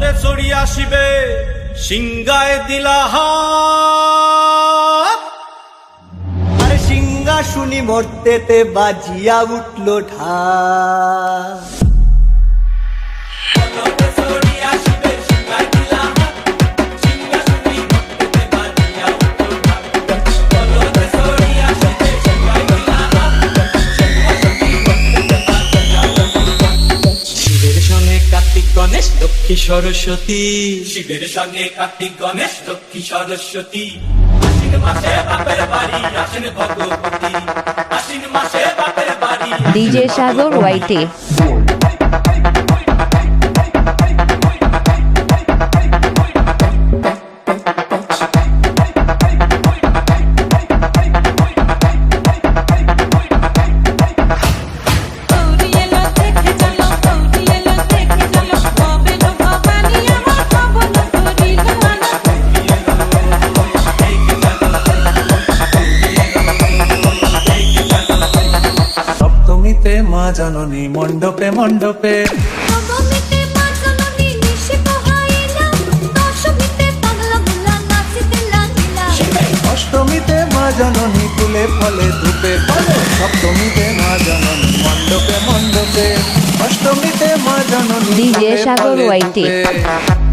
চলতে চড়ি আসিবে সিংহায় দিলা হাত। আরে সিংহা শুনি মর্তেতে বাজিয়া উঠল ঢাক। শিবের সঙ্গে কার্তিক গণেশ লক্ষ্মী সরস্বতী, শিবের সঙ্গে কার্তিক গণেশ লক্ষ্মী সরস্বতী। আশ্বিন মাসে বাপের বাড়ি আসেন ভগবতী, আশ্বিন মাসে বাপের বাড়ি। ডিজে সাগর ওয়াইটি। সপ্তমীতে মা জননী মণ্ডপে মণ্ডপে, নবমীতে মা জননী নিশি পোহাইলা, দশমীতে পাগলা ভোলা নাচিতে লাগিলা। অষ্টমীতে মা জননী ফুলে ফলে ধূপে, সপ্তমীতে মা জননী মণ্ডপে মণ্ডপে, অষ্টমীতে মা জননী DJ ফুলে সাগর ফলে ওয়াইটি। ধূপে।